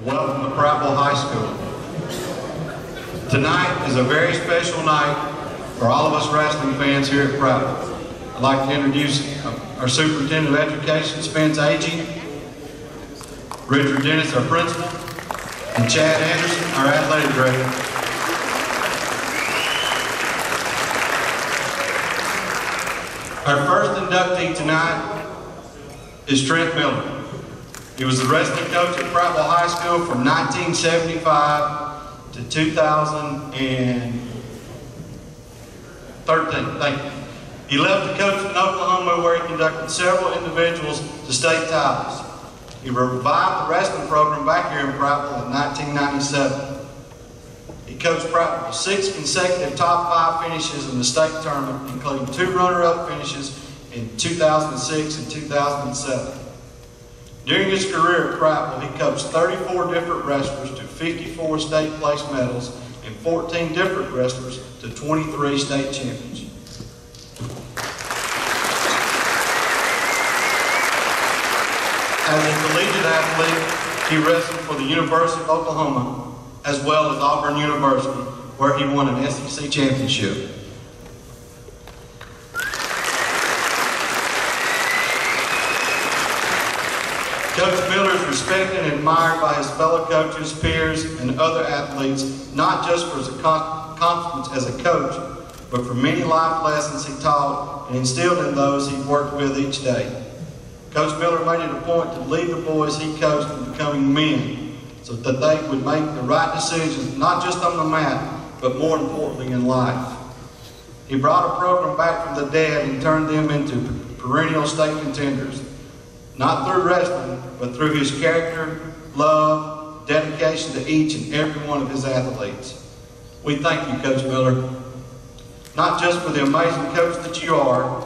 Welcome to Prattville High School. Tonight is a very special night for all of us wrestling fans here at Prattville. I'd like to introduce our Superintendent of Education, Spence Agee, Richard Dennis, our Principal, and Chad Anderson, our Athletic Director. Our first inductee tonight is Trent Miller. He was the wrestling coach at Prattville High School from 1975 to 2013. Thank you. He left to coach in Oklahoma, where he conducted several individuals to state titles. He revived the wrestling program back here in Prattville in 1997. He coached Prattville with 6 consecutive top 5 finishes in the state tournament, including 2 runner-up finishes in 2006 and 2007. During his career at Prattville, he coached 34 different wrestlers to 54 state place medals and 14 different wrestlers to 23 state championships. As a collegiate athlete, he wrestled for the University of Oklahoma as well as Auburn University, where he won an SEC championship. Coach Miller is respected and admired by his fellow coaches, peers, and other athletes, not just for his accomplishments as a coach, but for many life lessons he taught and instilled in those he worked with each day. Coach Miller made it a point to lead the boys he coached in becoming men, so that they would make the right decisions, not just on the mat, but more importantly in life. He brought a program back from the dead and turned them into perennial state contenders, not through wrestling, but through his character, love, dedication to each and every one of his athletes. We thank you, Coach Miller, not just for the amazing coach that you are,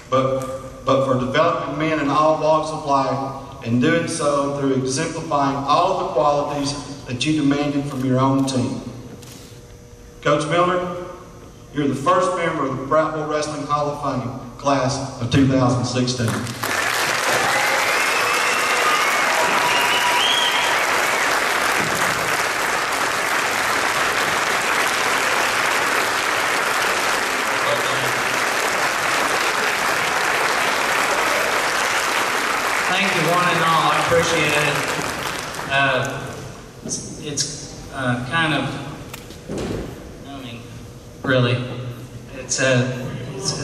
but for developing men in all walks of life, and doing so through exemplifying all of the qualities that you demanded from your own team. Coach Miller, you're the first member of the Prattville Wrestling Hall of Fame class of 2016. Thank you, one and all. I appreciate it. It's kind of, I mean, really, it's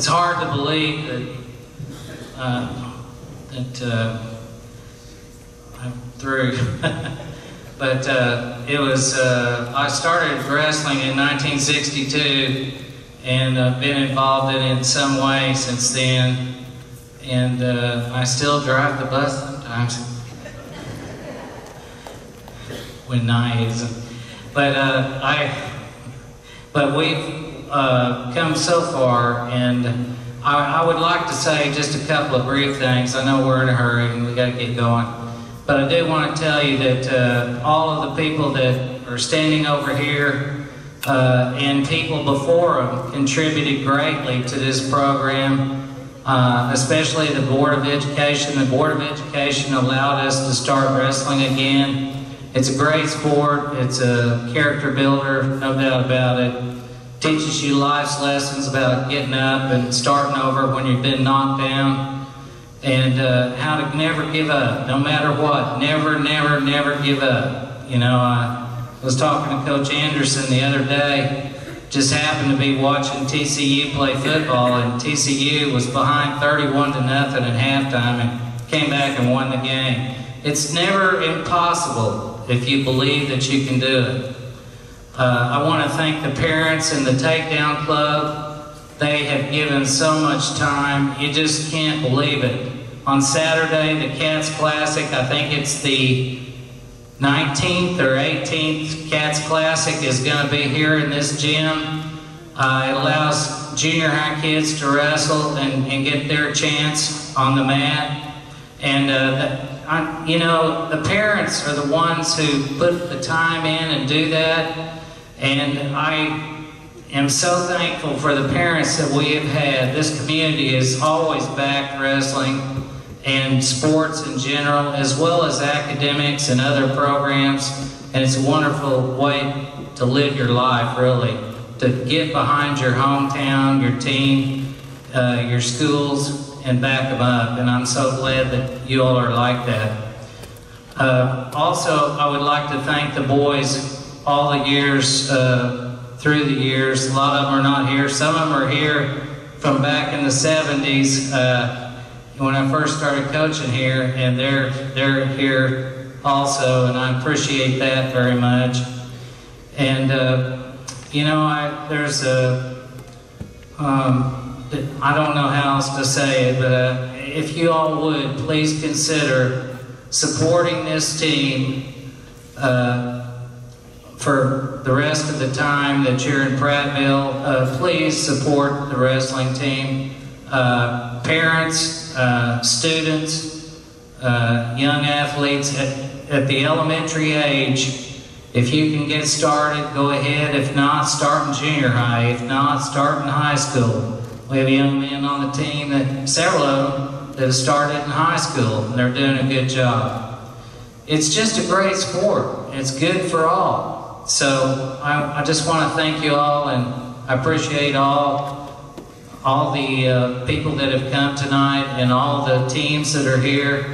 hard to believe that I'm through. But it was, I started wrestling in 1962, and I've been involved in it in some way since then. And I still drive the bus sometimes when night isn't. But we've come so far, and I would like to say just a couple of brief things. I know we're in a hurry and we got to get going, but I do want to tell you that all of the people that are standing over here and people before them contributed greatly to this program. Especially the Board of Education. The Board of Education allowed us to start wrestling again. It's a great sport. It's a character builder, no doubt about it. Teaches you life's lessons about getting up and starting over when you've been knocked down, and how to never give up, no matter what. Never, never, never give up. You know, I was talking to Coach Anderson the other day. Just happened to be watching TCU play football, and TCU was behind 31-0 at halftime and came back and won the game. It's never impossible if you believe that you can do it. I want to thank the parents and the Takedown Club. They have given so much time. You just can't believe it. On Saturday, the Cats Classic, I think it's the 19th or 18th Cats Classic, is going to be here in this gym. It allows junior high kids to wrestle and get their chance on the mat. And you know, the parents are the ones who put the time in and do that. And I am so thankful for the parents that we have had. This community has always backed wrestling. and sports in general, as well as academics and other programs. And it's a wonderful way to live your life, really, to get behind your hometown, your team, your schools, and back them up. And I'm so glad that you all are like that. Also, I would like to thank the boys all the years, through the years. A lot of them are not here. Some of them are here from back in the 70s when I first started coaching here, and they're here also, and I appreciate that very much. And you know, I don't know how else to say it, but if you all would, please consider supporting this team for the rest of the time that you're in Prattville. Please support the wrestling team. Parents, students, young athletes at the elementary age, if you can get started, go ahead. If not, start in junior high. If not, start in high school. We have young men on the team, several of them, that have started in high school, and they're doing a good job. It's just a great sport. It's good for all. So I just want to thank you all, and I appreciate all the people that have come tonight and all the teams that are here.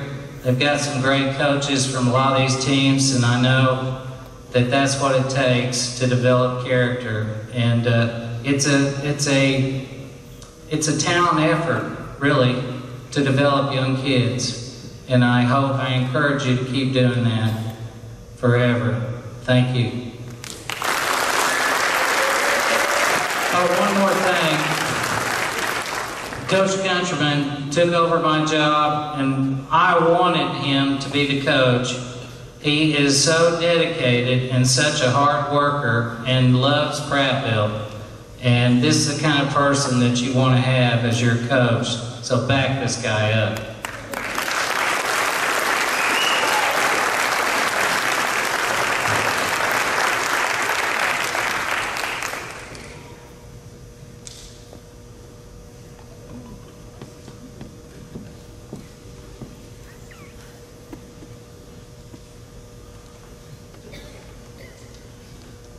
They've got some great coaches from a lot of these teams, and I know that that's what it takes to develop character. And it's a town effort, really, to develop young kids. And I encourage you to keep doing that forever. Thank you. Oh, one more thing. Coach Countryman took over my job, and I wanted him to be the coach. He is so dedicated and such a hard worker and loves Prattville. And this is the kind of person that you want to have as your coach. So back this guy up.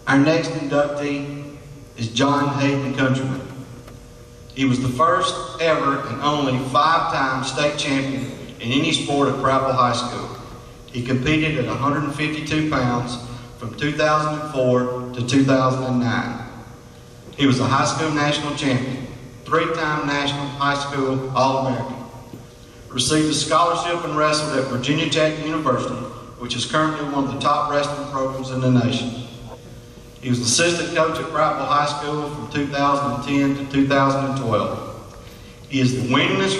Our next inductee is John Hayden, Countryman. He was the first ever and only 5-time state champion in any sport at Prattville High School. He competed at 152 pounds from 2004 to 2009. He was a high school national champion, 3-time National High School All-American. Received a scholarship and wrestled at Virginia Tech University, which is currently one of the top wrestling programs in the nation. He was assistant coach at Prattville High School from 2010 to 2012. He is the winningest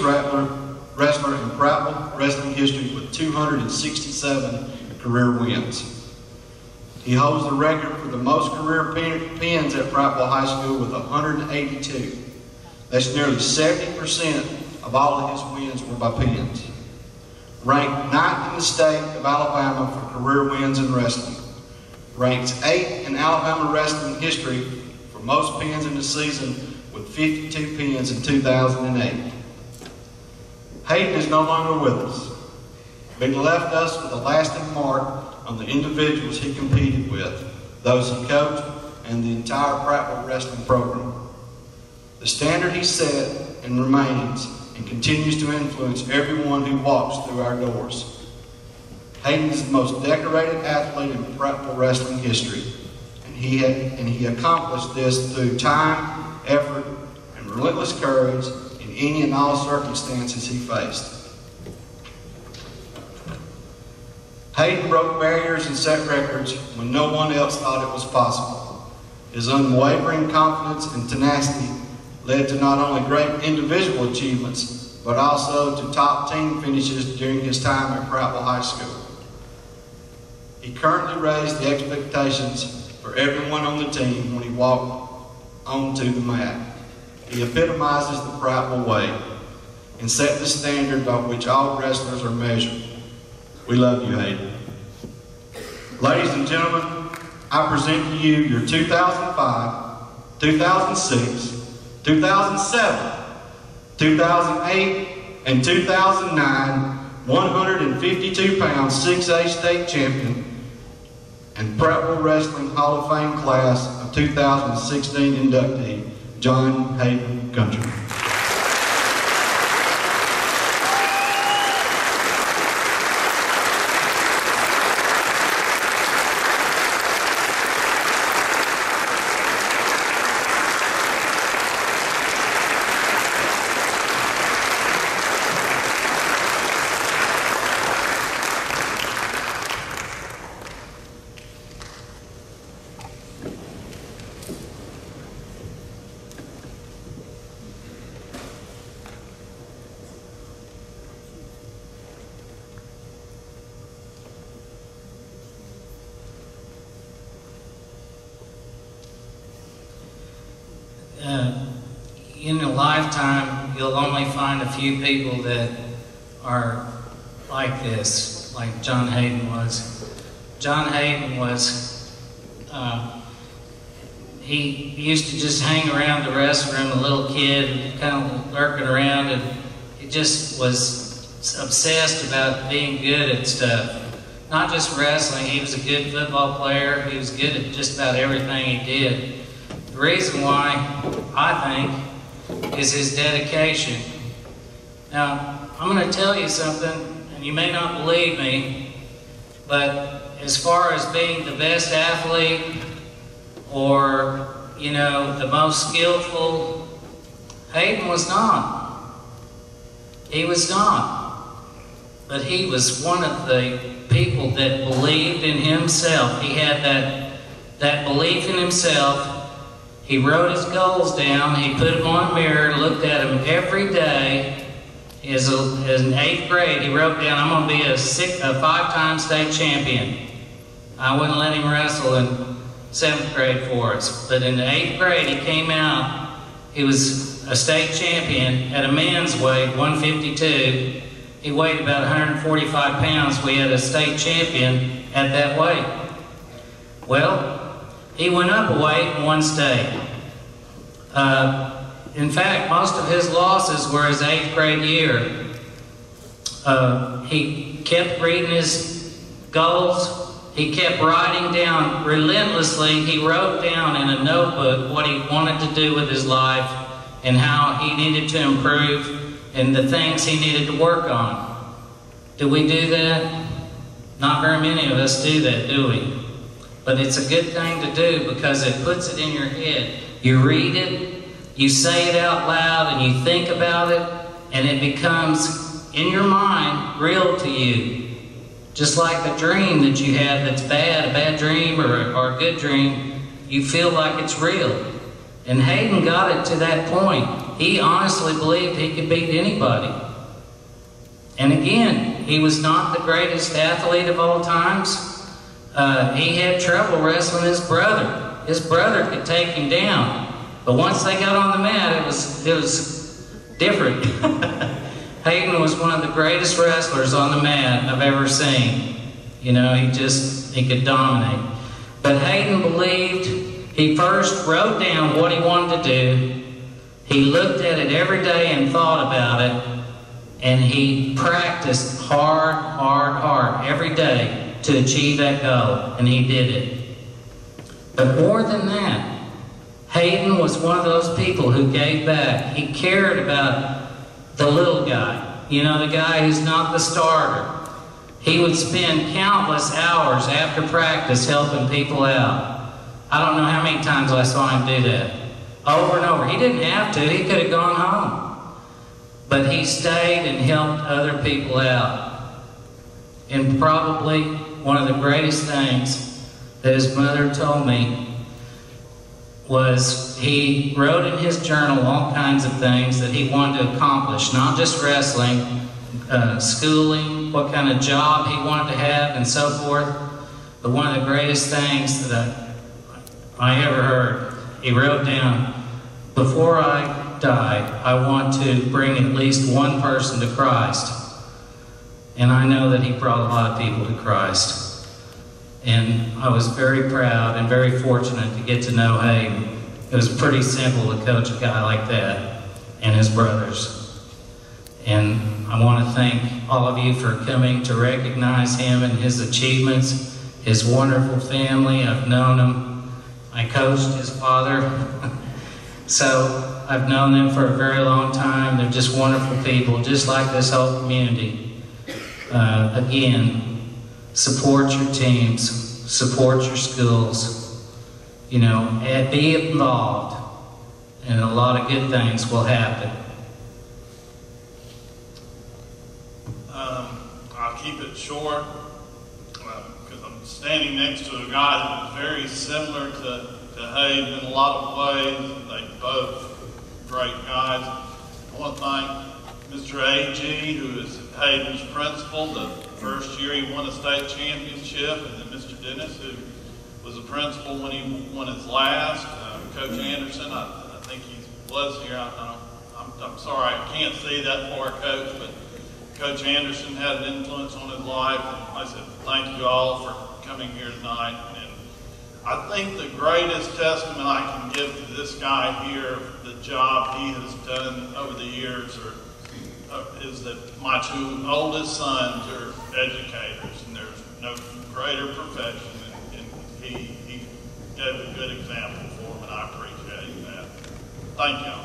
wrestler in Prattville wrestling history with 267 career wins. He holds the record for the most career pins at Prattville High School with 182. That's nearly 70% of all of his wins were by pins. Ranked 9th in the state of Alabama for career wins in wrestling. Ranks 8th in Alabama wrestling history for most pins in the season with 52 pins in 2008. Hayden is no longer with us, but he left us with a lasting mark on the individuals he competed with, those he coached, and the entire Prattville wrestling program. The standard he set and remains and continues to influence everyone who walks through our doors. Hayden is the most decorated athlete in Prattville wrestling history, and he accomplished this through time, effort, and relentless courage in any and all circumstances he faced. Hayden broke barriers and set records when no one else thought it was possible. His unwavering confidence and tenacity led to not only great individual achievements, but also to top team finishes during his time at Prattville High School. He currently raised the expectations for everyone on the team when he walked onto the mat. He epitomizes the Prattville way and set the standard by which all wrestlers are measured. We love you, Hayden. Ladies and gentlemen, I present to you your 2005, 2006, 2007, 2008, In 2009, 152-pound 6A state champion and Prattville Wrestling Hall of Fame class of 2016 inductee, John Hayden, Countryman. In a lifetime, you'll only find a few people that are like this, like John Hayden was. John Hayden was, he used to just hang around the restroom, a little kid, kind of lurking around, and he just was obsessed about being good at stuff. Not just wrestling, he was a good football player, he was good at just about everything he did. The reason why, I think, is his dedication. Now, I'm going to tell you something, and you may not believe me, but as far as being the best athlete or, you know, the most skillful, Hayden was not. He was not. But he was one of the people that believed in himself. He had that belief in himself. He wrote his goals down, he put them on a mirror, looked at them every day. As in 8th grade, he wrote down, I'm going to be a 5-time state champion. I wouldn't let him wrestle in 7th grade for us. But in the 8th grade, he came out, he was a state champion at a man's weight, 152. He weighed about 145 pounds. We had a state champion at that weight. Well, he went up a weight in one state. In fact, most of his losses were his 8th grade year. He kept reading his goals. He kept writing down relentlessly. He wrote down in a notebook what he wanted to do with his life and how he needed to improve and the things he needed to work on. Do we do that? Not very many of us do that, do we? But it's a good thing to do because it puts it in your head. You read it, you say it out loud, and you think about it, and it becomes, in your mind, real to you. Just like a dream that you have that's bad, a bad dream or a good dream, you feel like it's real. And Hayden got it to that point. He honestly believed he could beat anybody. And again, he was not the greatest athlete of all times. He had trouble wrestling his brother. His brother could take him down. But once they got on the mat, it was different. Hayden was one of the greatest wrestlers on the mat I've ever seen. You know, he could dominate. But Hayden believed, he first wrote down what he wanted to do. He looked at it every day and thought about it. And he practiced hard every day to achieve that goal, and he did it. But more than that, Hayden was one of those people who gave back. He cared about the little guy, you know, the guy who's not the starter. He would spend countless hours after practice helping people out. I don't know how many times I saw him do that. Over and over. He didn't have to. He could have gone home. But he stayed and helped other people out. And probably one of the greatest things that his mother told me was he wrote in his journal all kinds of things that he wanted to accomplish, not just wrestling, schooling, what kind of job he wanted to have, and so forth. But one of the greatest things that I ever heard, he wrote down, before I die, I want to bring at least one person to Christ. And I know that he brought a lot of people to Christ. And I was very proud and very fortunate to get to know Hayden. It was pretty simple to coach a guy like that and his brothers. And I want to thank all of you for coming to recognize him and his achievements, his wonderful family. I've known him. I coached his father. So I've known them for a very long time. They're just wonderful people, just like this whole community. Again, support your teams, support your schools, you know, and be involved, and a lot of good things will happen. I'll keep it short because I'm standing next to a guy that is very similar to Hayden in a lot of ways. They both great guys. I want to thank Mr. A.G., who is Hayden's principal. The first year he won a state championship, and then Mr. Dennis, who was a principal when he won his last. Coach Anderson, I think he was here. I'm sorry, I can't see that far, Coach, but Coach Anderson had an influence on his life. And I said, thank you all for coming here tonight. And I think the greatest testament I can give to this guy here, the job he has done over the years, is that my two oldest sons are educators, and there's no greater profession, and he gave a good example for them, and I appreciate that. Thank y'all.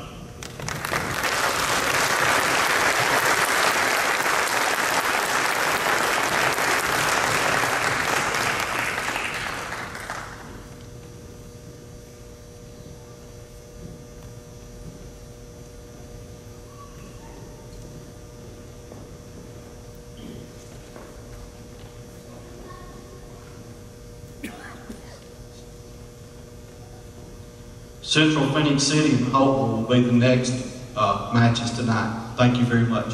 Central Phoenix City and Hopewell will be the next matches tonight. Thank you very much.